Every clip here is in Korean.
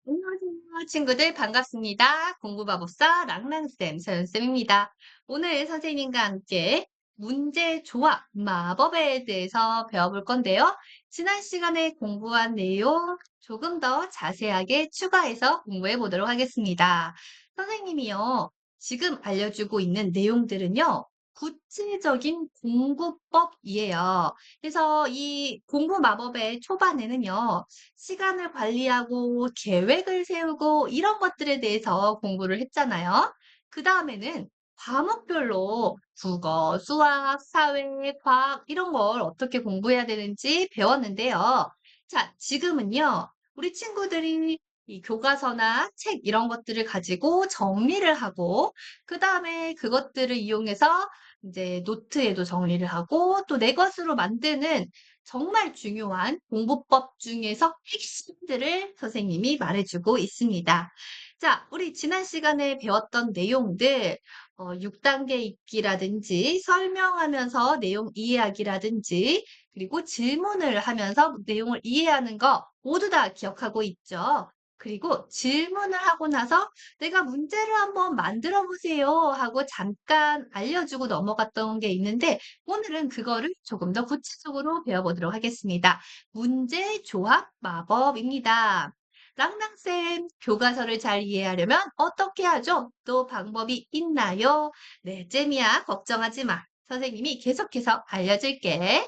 안녕하세요, 친구들 반갑습니다. 공부마법사 랑랑쌤, 서연쌤입니다. 오늘 선생님과 함께 문제 조합 마법에 대해서 배워볼 건데요. 지난 시간에 공부한 내용 조금 더 자세하게 추가해서 공부해 보도록 하겠습니다. 선생님이요, 지금 알려주고 있는 내용들은요, 구체적인 공부법이에요. 그래서 이 공부 마법의 초반에는요, 시간을 관리하고 계획을 세우고 이런 것들에 대해서 공부를 했잖아요. 그 다음에는 과목별로 국어, 수학, 사회, 과학 이런 걸 어떻게 공부해야 되는지 배웠는데요. 자, 지금은요. 우리 친구들이 이 교과서나 책 이런 것들을 가지고 정리를 하고 그 다음에 그것들을 이용해서 이제 노트에도 정리를 하고 또 내 것으로 만드는 정말 중요한 공부법 중에서 핵심들을 선생님이 말해주고 있습니다. 자, 우리 지난 시간에 배웠던 내용들, 6단계 읽기라든지 설명하면서 내용 이해하기라든지 그리고 질문을 하면서 내용을 이해하는 거 모두 다 기억하고 있죠. 그리고 질문을 하고 나서 내가 문제를 한번 만들어 보세요 하고 잠깐 알려주고 넘어갔던 게 있는데 오늘은 그거를 조금 더 구체적으로 배워보도록 하겠습니다. 문제 조합 마법입니다. 랑랑쌤, 교과서를 잘 이해하려면 어떻게 하죠? 또 방법이 있나요? 네, 잼이야. 걱정하지 마. 선생님이 계속해서 알려줄게.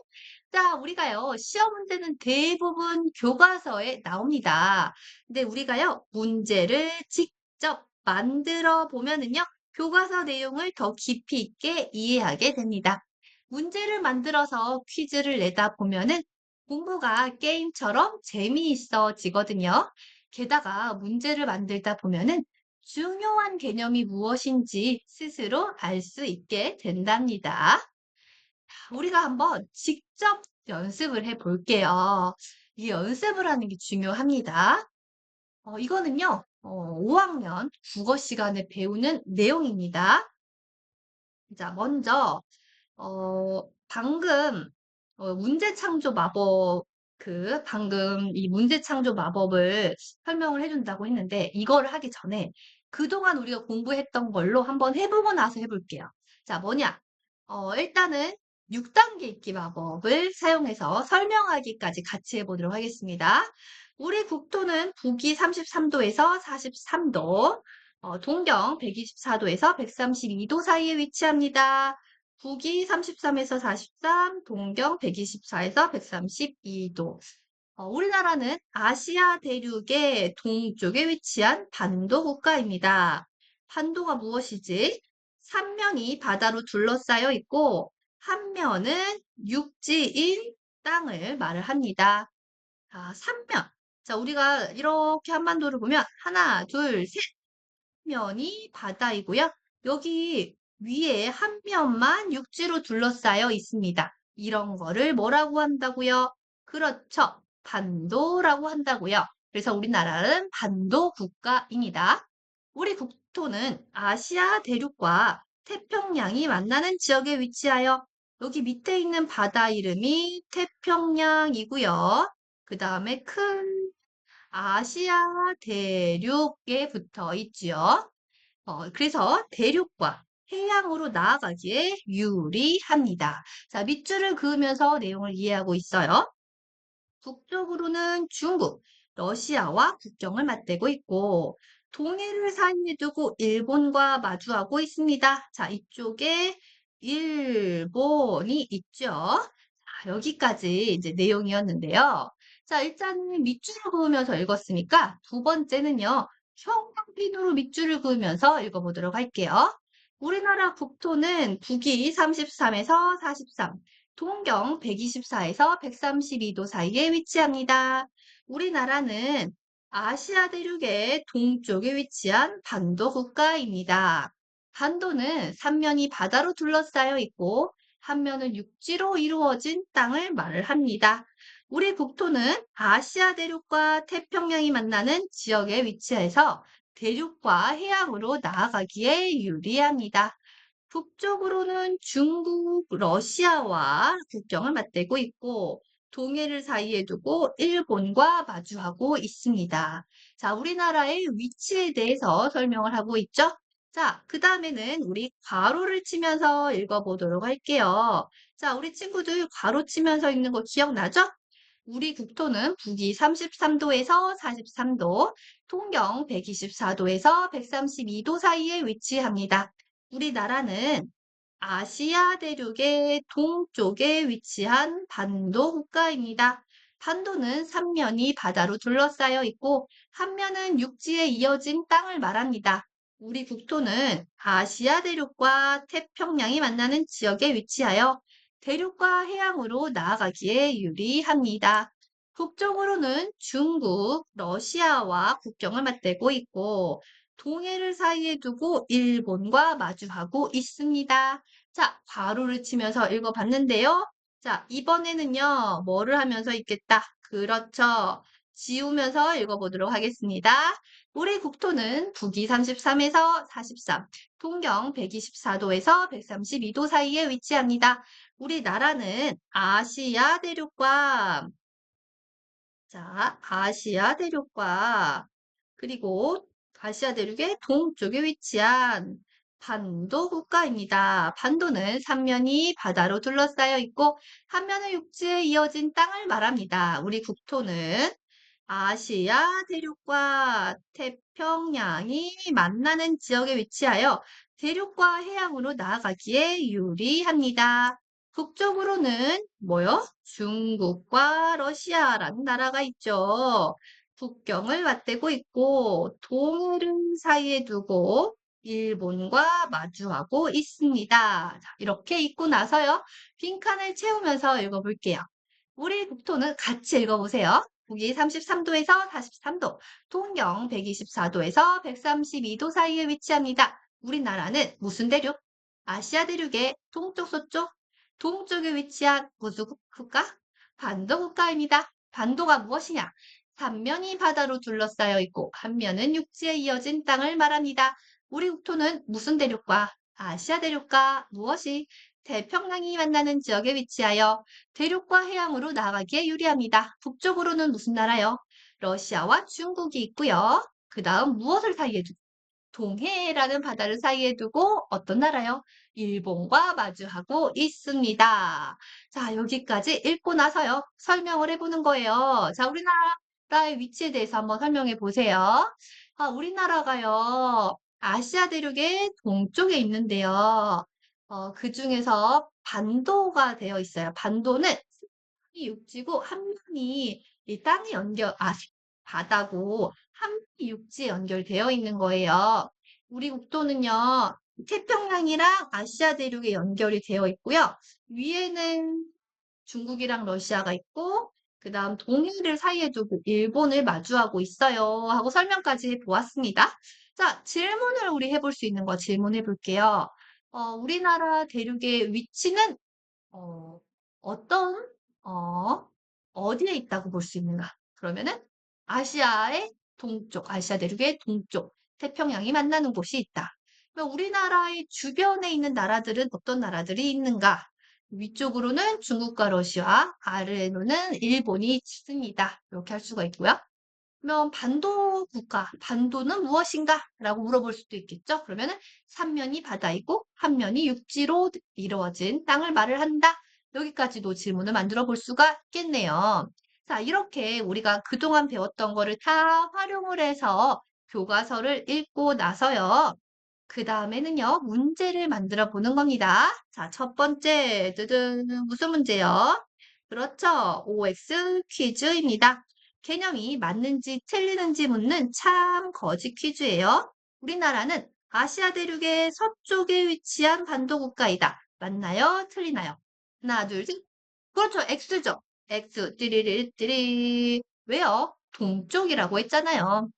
자, 우리가요, 시험 문제는 대부분 교과서에 나옵니다. 근데 우리가요, 문제를 직접 만들어 보면은요, 교과서 내용을 더 깊이 있게 이해하게 됩니다. 문제를 만들어서 퀴즈를 내다 보면은 공부가 게임처럼 재미있어지거든요. 게다가 문제를 만들다 보면은 중요한 개념이 무엇인지 스스로 알 수 있게 된답니다. 우리가 한번 직접 연습을 해 볼게요. 이 연습을 하는 게 중요합니다. 이거는요, 5학년 국어 시간에 배우는 내용입니다. 자, 먼저, 방금, 문제 창조 마법, 방금 이 문제 창조 마법을 설명을 해준다고 했는데, 이거를 하기 전에 그동안 우리가 공부했던 걸로 한번 해보고 나서 해볼게요. 자, 뭐냐? 일단은 6단계 읽기 마법을 사용해서 설명하기까지 같이 해보도록 하겠습니다. 우리 국토는 북위 33도에서 43도, 동경 124도에서 132도 사이에 위치합니다. 북위 33에서 43, 동경 124에서 132도. 우리나라는 아시아 대륙의 동쪽에 위치한 반도 국가입니다. 반도가 무엇이지? 3면이 바다로 둘러싸여 있고 한 면은 육지인 땅을 말을 합니다. 3면. 자, 우리가 이렇게 한반도를 보면 하나, 둘, 셋 면이 바다이고요. 여기 위에 한 면만 육지로 둘러싸여 있습니다. 이런 거를 뭐라고 한다고요? 그렇죠. 반도라고 한다고요. 그래서 우리나라는 반도 국가입니다. 우리 국토는 아시아 대륙과 태평양이 만나는 지역에 위치하여 여기 밑에 있는 바다 이름이 태평양이고요. 그 다음에 큰 아시아 대륙에 붙어 있지요. 그래서 대륙과 해양으로 나아가기에 유리합니다. 자, 밑줄을 그으면서 내용을 이해하고 있어요. 북쪽으로는 중국, 러시아와 국경을 맞대고 있고, 동해를 사이에 두고 일본과 마주하고 있습니다. 자, 이쪽에 일본이 있죠. 자, 여기까지 이제 내용이었는데요. 자, 일단은 밑줄을 그으면서 읽었으니까 두 번째는요. 형광펜으로 밑줄을 그으면서 읽어보도록 할게요. 우리나라 국토는 북위 33에서 43, 동경 124에서 132도 사이에 위치합니다. 우리나라는 아시아 대륙의 동쪽에 위치한 반도 국가입니다. 반도는 3면이 바다로 둘러싸여 있고 한 면은 육지로 이루어진 땅을 말을 합니다. 우리 국토는 아시아 대륙과 태평양이 만나는 지역에 위치해서 대륙과 해양으로 나아가기에 유리합니다. 북쪽으로는 중국, 러시아와 국경을 맞대고 있고 동해를 사이에 두고 일본과 마주하고 있습니다. 자, 우리나라의 위치에 대해서 설명을 하고 있죠? 자, 그 다음에는 우리 괄호를 치면서 읽어보도록 할게요. 자, 우리 친구들 괄호 치면서 읽는 거 기억나죠? 우리 국토는 북위 33도에서 43도, 통경 124도에서 132도 사이에 위치합니다. 우리나라는 아시아 대륙의 동쪽에 위치한 반도 국가입니다. 반도는 삼면이 바다로 둘러싸여 있고 한 면은 육지에 이어진 땅을 말합니다. 우리 국토는 아시아 대륙과 태평양이 만나는 지역에 위치하여 대륙과 해양으로 나아가기에 유리합니다. 북쪽으로는 중국, 러시아와 국경을 맞대고 있고 동해를 사이에 두고 일본과 마주하고 있습니다. 자, 괄호를 치면서 읽어봤는데요. 자, 이번에는요, 뭐를 하면서 읽겠다? 그렇죠. 지우면서 읽어보도록 하겠습니다. 우리 국토는 북위 33에서 43, 통경 124도에서 132도 사이에 위치합니다. 우리나라는 아시아 대륙과 아시아 대륙과 그리고 아시아 대륙의 동쪽에 위치한 반도 국가입니다. 반도는 삼면이 바다로 둘러싸여 있고 한 면은 육지에 이어진 땅을 말합니다. 우리 국토는 아시아 대륙과 태평양이 만나는 지역에 위치하여 대륙과 해양으로 나아가기에 유리합니다. 북쪽으로는 뭐요? 중국과 러시아라는 나라가 있죠. 국경을 맞대고 있고 동해를 사이에 두고 일본과 마주하고 있습니다. 자, 이렇게 읽고 나서요. 빈칸을 채우면서 읽어볼게요. 우리 국토는 같이 읽어보세요. 북위 33도에서 43도, 통경 124도에서 132도 사이에 위치합니다. 우리나라는 무슨 대륙? 아시아 대륙의 동쪽, 서쪽? 동쪽에 위치한 무슨 국가? 반도 국가입니다. 반도가 무엇이냐? 삼면이 바다로 둘러싸여 있고 한 면은 육지에 이어진 땅을 말합니다. 우리 국토는 무슨 대륙과 아시아 대륙과 무엇이 태평양이 만나는 지역에 위치하여 대륙과 해양으로 나아가기에 유리합니다. 북쪽으로는 무슨 나라요? 러시아와 중국이 있고요. 그 다음 무엇을 사이에 두고? 동해라는 바다를 사이에 두고 어떤 나라요? 일본과 마주하고 있습니다. 자, 여기까지 읽고 나서요. 설명을 해보는 거예요. 자, 우리나라의 위치에 대해서 한번 설명해 보세요. 우리나라가요. 아시아 대륙의 동쪽에 있는데요. 그 중에서 반도가 되어 있어요. 반도는 이 육지고 한 면이 이 땅에 바다고 한 면이 육지에 연결되어 있는 거예요. 우리 국토는요, 태평양이랑 아시아 대륙에 연결이 되어 있고요. 위에는 중국이랑 러시아가 있고, 그 다음 동해를 사이에 두고 일본을 마주하고 있어요. 하고 설명까지 보았습니다. 자, 질문을 우리 해볼 수 있는 거 질문해 볼게요. 우리나라 대륙의 위치는 어, 어떤, 어, 어디에 있다고 볼 수 있는가? 그러면은 아시아의 동쪽, 아시아 대륙의 동쪽, 태평양이 만나는 곳이 있다. 그럼 우리나라의 주변에 있는 나라들은 어떤 나라들이 있는가? 위쪽으로는 중국과 러시아, 아래로는 일본이 있습니다. 이렇게 할 수가 있고요. 그러면 반도 국가, 반도는 무엇인가? 라고 물어볼 수도 있겠죠. 그러면은 삼면이 바다이고 한 면이 육지로 이루어진 땅을 말을 한다. 여기까지도 질문을 만들어 볼 수가 있겠네요. 자, 이렇게 우리가 그동안 배웠던 거를 다 활용을 해서 교과서를 읽고 나서요. 그 다음에는요, 문제를 만들어 보는 겁니다. 자, 첫 번째, 무슨 문제요? 그렇죠. OX 퀴즈입니다. 개념이 맞는지 틀리는지 묻는 참 거짓 퀴즈예요. 우리나라는 아시아 대륙의 서쪽에 위치한 반도 국가이다. 맞나요? 틀리나요? 하나, 둘, 셋. 그렇죠. X죠. X, 띠리리띠리. 왜요? 동쪽이라고 했잖아요.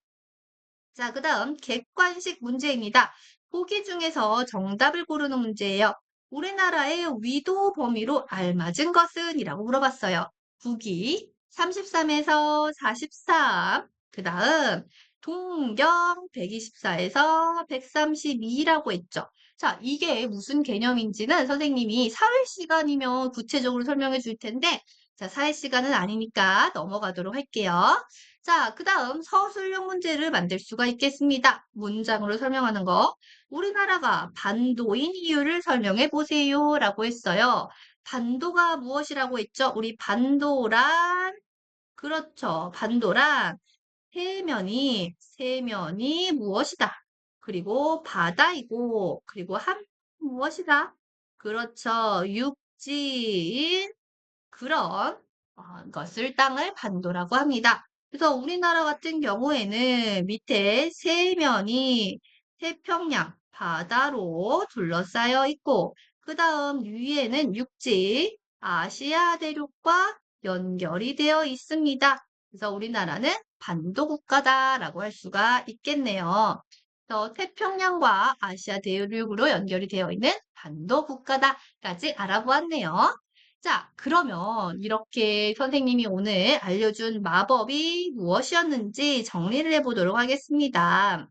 자, 그 다음 객관식 문제입니다. 보기 중에서 정답을 고르는 문제예요. 우리나라의 위도 범위로 알맞은 것은? 이라고 물어봤어요. 북위 33에서 43, 그 다음 동경 124에서 132라고 했죠. 자, 이게 무슨 개념인지는 선생님이 사회 시간이면 구체적으로 설명해 줄 텐데, 자, 사회 시간은 아니니까 넘어가도록 할게요. 자, 그 다음 서술형 문제를 만들 수가 있겠습니다. 문장으로 설명하는 거. 우리나라가 반도인 이유를 설명해 보세요. 라고 했어요. 반도가 무엇이라고 했죠? 우리 반도란, 그렇죠. 반도란 세면이 무엇이다. 그리고 바다이고, 그리고 무엇이다. 그렇죠. 육지인 그런 것을 땅을 반도라고 합니다. 그래서 우리나라 같은 경우에는 밑에 세면이 태평양 바다로 둘러싸여 있고, 그 다음 위에는 육지 아시아 대륙과 연결이 되어 있습니다. 그래서 우리나라는 반도 국가다라고 할 수가 있겠네요. 그래서 태평양과 아시아 대륙으로 연결이 되어 있는 반도 국가다까지 알아보았네요. 자, 그러면 이렇게 선생님이 오늘 알려준 마법이 무엇이었는지 정리를 해보도록 하겠습니다.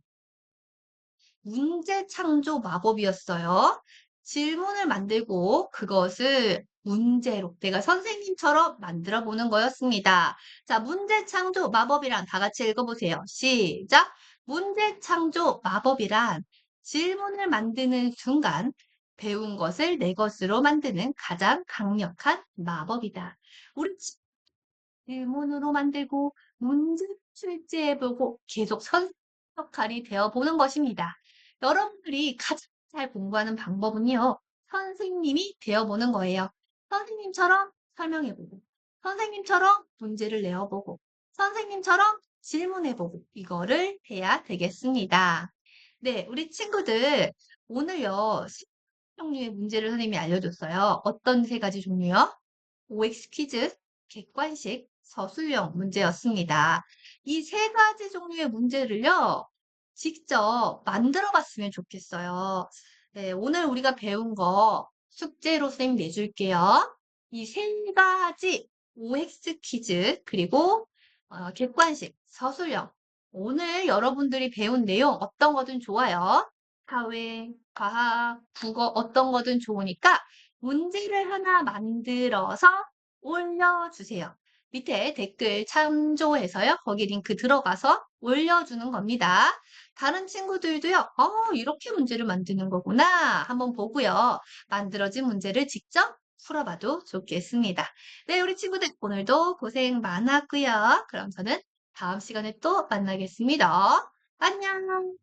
문제 창조 마법이었어요. 질문을 만들고 그것을 문제로 내가 선생님처럼 만들어 보는 거였습니다. 자, 문제 창조 마법이란 다 같이 읽어보세요. 시작! 문제 창조 마법이란 질문을 만드는 순간 배운 것을 내 것으로 만드는 가장 강력한 마법이다. 우리 질문으로 만들고 문제 출제해보고 계속 역할이 되어보는 것입니다. 여러분들이 가장 잘 공부하는 방법은요, 선생님이 되어보는 거예요. 선생님처럼 설명해보고, 선생님처럼 문제를 내어보고, 선생님처럼 질문해보고, 이거를 해야 되겠습니다. 네, 우리 친구들, 오늘요, 세 종류의 문제를 선생님이 알려줬어요. 어떤 세 가지 종류요? OX 퀴즈, 객관식, 서술형 문제였습니다. 이 세 가지 종류의 문제를요, 직접 만들어 봤으면 좋겠어요. 네, 오늘 우리가 배운 거 숙제로 쌤 내줄게요. 이 세 가지 OX 퀴즈, 그리고 객관식, 서술형. 오늘 여러분들이 배운 내용 어떤 거든 좋아요. 사회, 과학, 국어 어떤 거든 좋으니까 문제를 하나 만들어서 올려주세요. 밑에 댓글 참조해서요. 거기 링크 들어가서 올려주는 겁니다. 다른 친구들도요. 이렇게 문제를 만드는 거구나. 한번 보고요. 만들어진 문제를 직접 풀어봐도 좋겠습니다. 네, 우리 친구들 오늘도 고생 많았고요. 그럼 저는 다음 시간에 또 만나겠습니다. 안녕.